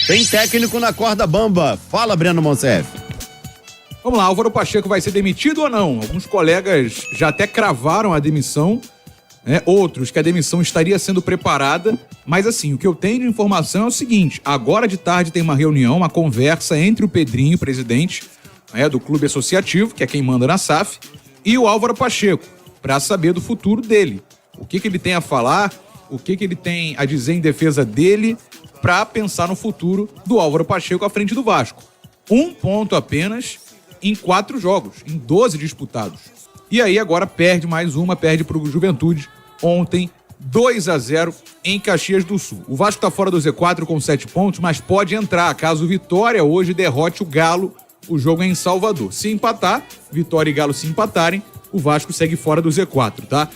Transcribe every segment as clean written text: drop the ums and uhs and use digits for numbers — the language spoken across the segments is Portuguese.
Tem técnico na corda bamba. Fala, Breno Monsef. Vamos lá, Álvaro Pacheco vai ser demitido ou não? Alguns colegas já até cravaram a demissão, né? Outros que a demissão estaria sendo preparada. Mas assim, o que eu tenho de informação é o seguinte: agora de tarde tem uma reunião, uma conversa entre o Pedrinho, presidente, né, do clube associativo, que é quem manda na SAF, e o Álvaro Pacheco, para saber do futuro dele. O que ele tem a falar, o que ele tem a dizer em defesa dele, para pensar no futuro do Álvaro Pacheco à frente do Vasco. 1 ponto apenas em 4 jogos, em 12 disputados. E aí agora perde mais uma, perde para o Juventude ontem, 2-0 em Caxias do Sul. O Vasco está fora do Z4 com 7 pontos, mas pode entrar caso Vitória hoje derrote o Galo. O jogo é em Salvador. Se empatar, Vitória e Galo se empatarem, o Vasco segue fora do Z4, tá?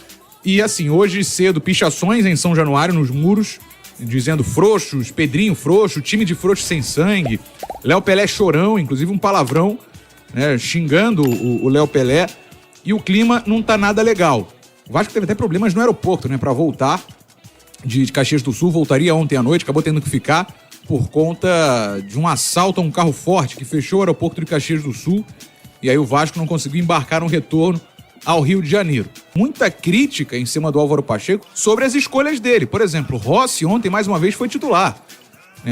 E assim, hoje cedo, pichações em São Januário, nos muros, dizendo frouxos, Pedrinho frouxo, time de frouxo sem sangue, Léo Pelé chorão, inclusive um palavrão, né, xingando o Léo Pelé, e o clima não tá nada legal. O Vasco teve até problemas no aeroporto, né, pra voltar de Caxias do Sul, voltaria ontem à noite, acabou tendo que ficar por conta de um assalto a um carro forte que fechou o aeroporto de Caxias do Sul, e aí o Vasco não conseguiu embarcar no retorno ao Rio de Janeiro. Muita crítica em cima do Álvaro Pacheco sobre as escolhas dele. Por exemplo, Rossi ontem mais uma vez foi titular.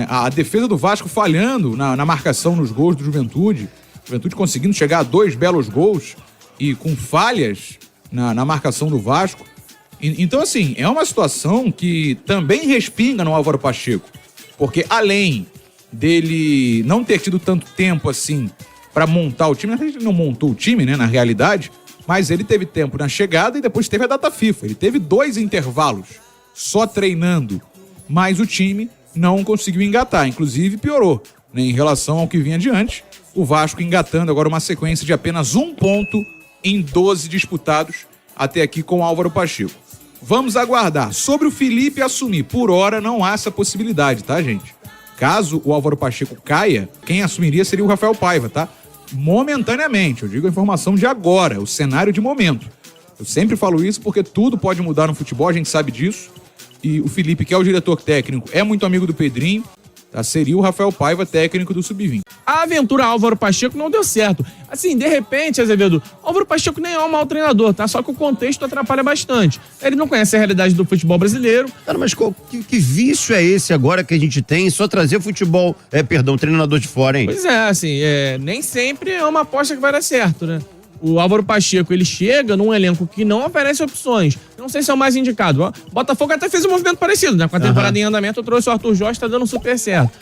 A defesa do Vasco falhando na marcação nos gols do Juventude. Juventude conseguindo chegar a 2 belos gols e com falhas na marcação do Vasco. Então, assim, é uma situação que também respinga no Álvaro Pacheco. Porque além dele não ter tido tanto tempo assim para montar o time, ele não montou o time, né, na realidade, mas ele teve tempo na chegada e depois teve a data FIFA. Ele teve 2 intervalos só treinando, mas o time não conseguiu engatar, inclusive piorou, né, em relação ao que vinha adiante. O Vasco engatando agora uma sequência de apenas 1 ponto em 12 disputados até aqui com o Álvaro Pacheco. Vamos aguardar. Sobre o Felipe assumir, por hora não há essa possibilidade, tá, gente? Caso o Álvaro Pacheco caia, quem assumiria seria o Rafael Paiva, tá? Momentaneamente, eu digo a informação de agora, o cenário de momento. Eu sempre falo isso porque tudo pode mudar no futebol, a gente sabe disso. E o Felipe, que é o diretor técnico, é muito amigo do Pedrinho, tá? Seria o Rafael Paiva, técnico do Sub-20. A aventura Álvaro Pacheco não deu certo. Assim, de repente, Azevedo, Álvaro Pacheco nem é um mau treinador, tá? Só que o contexto atrapalha bastante. Ele não conhece a realidade do futebol brasileiro. Cara, mas que vício é esse agora que a gente tem? Só trazer futebol, treinador de fora, hein? Pois é, assim, nem sempre é uma aposta que vai dar certo, né? O Álvaro Pacheco, ele chega num elenco que não oferece opções. Não sei se é o mais indicado. O Botafogo até fez um movimento parecido, né? Com a temporada em andamento, eu trouxe o Arthur Jorge, tá dando super certo.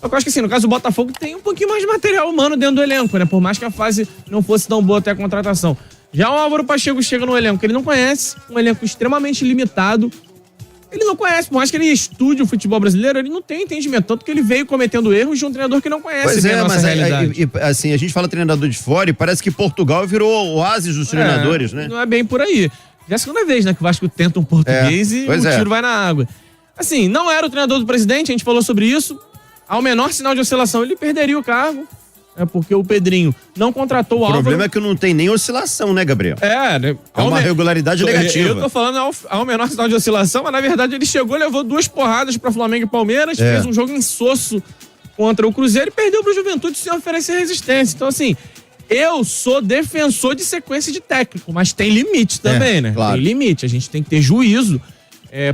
Só que eu acho que assim, no caso do Botafogo, tem um pouquinho mais de material humano dentro do elenco, né? Por mais que a fase não fosse tão boa até a contratação. Já o Álvaro Pacheco chega num elenco que ele não conhece, um elenco extremamente limitado. Ele não conhece, por mais que ele estude o futebol brasileiro, ele não tem entendimento. Tanto que ele veio cometendo erros de um treinador que não conhece bem a nossa realidade. Assim, a gente fala treinador de fora e parece que Portugal virou o oásis dos treinadores, né? Não é bem por aí. Já é a segunda vez, né, que o Vasco tenta um português e o tiro vai na água. Assim, não era o treinador do presidente, a gente falou sobre isso. Ao menor sinal de oscilação, ele perderia o cargo. Porque o Pedrinho não contratou o Álvaro. O problema é que não tem nem oscilação, né, Gabriel? Né? É uma regularidade negativa. Eu tô falando ao menor sinal de oscilação, mas na verdade ele chegou, levou 2 porradas pra Flamengo e Palmeiras, fez um jogo insosso contra o Cruzeiro e perdeu pro Juventude sem oferecer resistência. Então, assim, eu sou defensor de sequência de técnico, mas tem limite também, né? Claro. Tem limite, a gente tem que ter juízo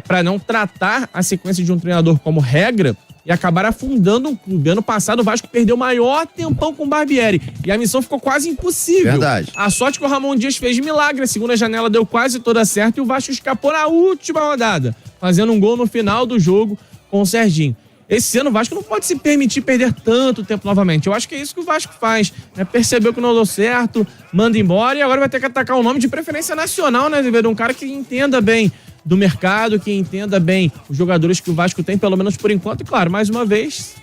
pra não tratar a sequência de um treinador como regra e acabar afundando um clube. Ano passado o Vasco perdeu o maior tempão com o Barbieri e a missão ficou quase impossível. Verdade. A sorte que o Ramon Dias fez de milagre, a segunda janela deu quase toda certo e o Vasco escapou na última rodada, fazendo um gol no final do jogo com o Serginho. Esse ano o Vasco não pode se permitir perder tanto tempo novamente. Eu acho que é isso que o Vasco faz, né? Percebeu que não deu certo, manda embora e agora vai ter que atacar o nome de preferência nacional, né? De um cara que entenda bem do mercado, que entenda bem os jogadores que o Vasco tem, pelo menos por enquanto. E claro, mais uma vez,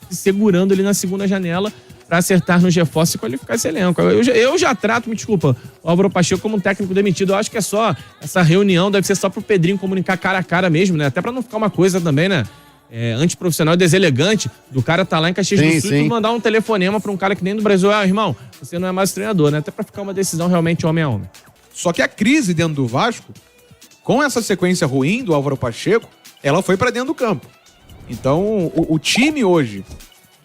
se segurando ali na segunda janela para acertar nos reforços e qualificar esse elenco. Eu já trato, me desculpa, o Álvaro Pacheco como um técnico demitido. Eu acho que é só, essa reunião deve ser só pro Pedrinho comunicar cara a cara mesmo, né? Até para não ficar uma coisa também, né? Antiprofissional e deselegante do cara tá lá em Caxias do Sul e mandar um telefonema pra um cara que nem do Brasil, irmão, você não é mais treinador, né? Até pra ficar uma decisão realmente homem a homem. Só que a crise dentro do Vasco, com essa sequência ruim do Álvaro Pacheco, ela foi pra dentro do campo. Então, o time hoje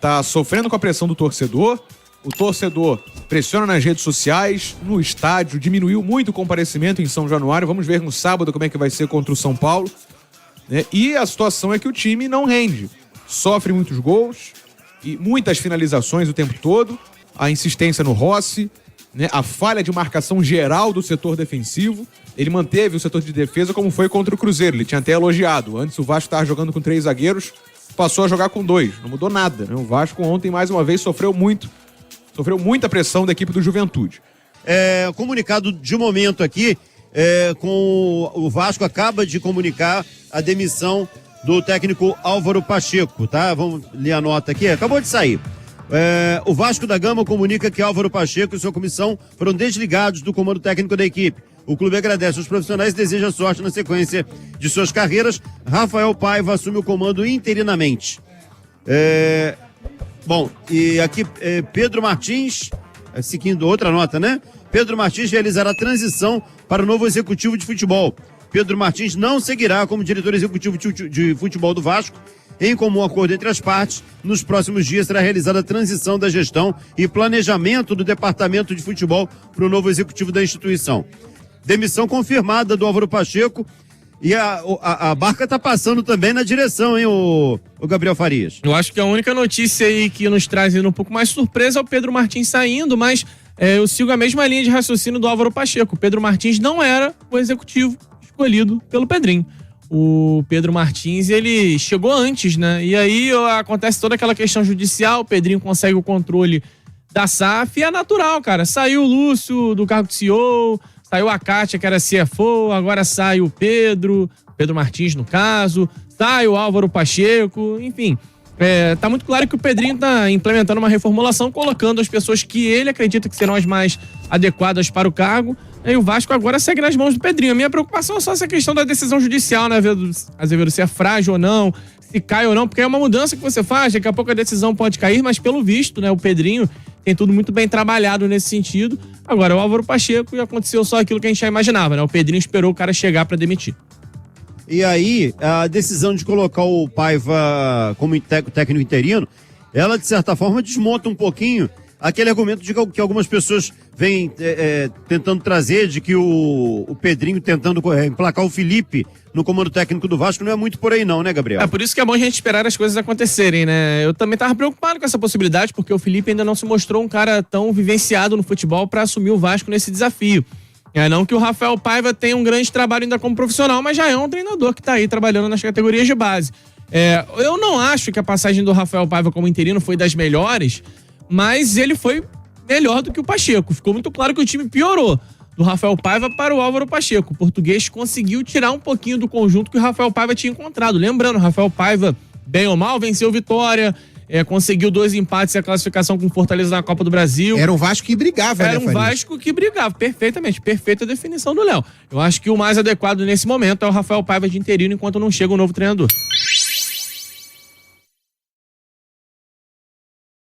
tá sofrendo com a pressão do torcedor, o torcedor pressiona nas redes sociais, no estádio, diminuiu muito o comparecimento em São Januário, vamos ver no sábado como é que vai ser contra o São Paulo, né? E a situação é que o time não rende, sofre muitos gols e muitas finalizações o tempo todo, a insistência no Rossi, né? A falha de marcação geral do setor defensivo. Ele manteve o setor de defesa como foi contra o Cruzeiro, ele tinha até elogiado. Antes o Vasco estava jogando com 3 zagueiros, passou a jogar com 2, não mudou nada, né? O Vasco ontem mais uma vez sofreu muita pressão da equipe do Juventude. Comunicado de momento aqui, com o Vasco acaba de comunicar a demissão do técnico Álvaro Pacheco, tá? Vamos ler a nota aqui, acabou de sair. O Vasco da Gama comunica que Álvaro Pacheco e sua comissão foram desligados do comando técnico da equipe. O clube agradece aos profissionais e deseja sorte na sequência de suas carreiras. Rafael Paiva assume o comando interinamente. Bom, e aqui Pedro Martins, seguindo outra nota, né? Pedro Martins realizará a transição para o novo executivo de futebol. Pedro Martins não seguirá como diretor executivo de futebol do Vasco. Em comum acordo entre as partes, nos próximos dias será realizada a transição da gestão e planejamento do departamento de futebol para o novo executivo da instituição. Demissão confirmada do Álvaro Pacheco e a barca tá passando também na direção, hein, o Gabriel Farias? Eu acho que a única notícia aí que nos traz um pouco mais surpresa é o Pedro Martins saindo, mas eu sigo a mesma linha de raciocínio do Álvaro Pacheco. O Pedro Martins não era o executivo escolhido pelo Pedrinho. O Pedro Martins, ele chegou antes, né? E aí acontece toda aquela questão judicial, o Pedrinho consegue o controle da SAF e é natural, cara. Saiu o Lúcio do cargo de CEO, saiu a Kátia, que era CFO, agora sai o Pedro Martins, no caso, sai o Álvaro Pacheco, enfim. Tá muito claro que o Pedrinho tá implementando uma reformulação, colocando as pessoas que ele acredita que serão as mais adequadas para o cargo. E o Vasco agora segue nas mãos do Pedrinho. A minha preocupação é só essa questão da decisão judicial, né? Azevedo, se é frágil ou não, se cai ou não, porque é uma mudança que você faz, daqui a pouco a decisão pode cair, mas pelo visto, né, o Pedrinho tem tudo muito bem trabalhado nesse sentido. Agora, o Álvaro Pacheco, e aconteceu só aquilo que a gente já imaginava, né? O Pedrinho esperou o cara chegar para demitir. E aí, a decisão de colocar o Paiva como técnico interino, ela, de certa forma, desmonta um pouquinho aquele argumento de que algumas pessoas vêm tentando trazer, de que o Pedrinho tentando emplacar o Felipe no comando técnico do Vasco, não é muito por aí não, né, Gabriel? É por isso que é bom a gente esperar as coisas acontecerem, né? Eu também tava preocupado com essa possibilidade, porque o Felipe ainda não se mostrou um cara tão vivenciado no futebol para assumir o Vasco nesse desafio. Não que o Rafael Paiva tenha um grande trabalho ainda como profissional, mas já é um treinador que tá aí trabalhando nas categorias de base. Eu não acho que a passagem do Rafael Paiva como interino foi das melhores, mas ele foi melhor do que o Pacheco. Ficou muito claro que o time piorou do Rafael Paiva para o Álvaro Pacheco. O português conseguiu tirar um pouquinho do conjunto que o Rafael Paiva tinha encontrado. Lembrando, o Rafael Paiva, bem ou mal, venceu Vitória, conseguiu 2 empates e a classificação com Fortaleza na Copa do Brasil. Era um Vasco que brigava, Era um Vasco que brigava, perfeitamente, perfeita definição do Léo. Eu acho que o mais adequado nesse momento é o Rafael Paiva de interino enquanto não chega um novo treinador.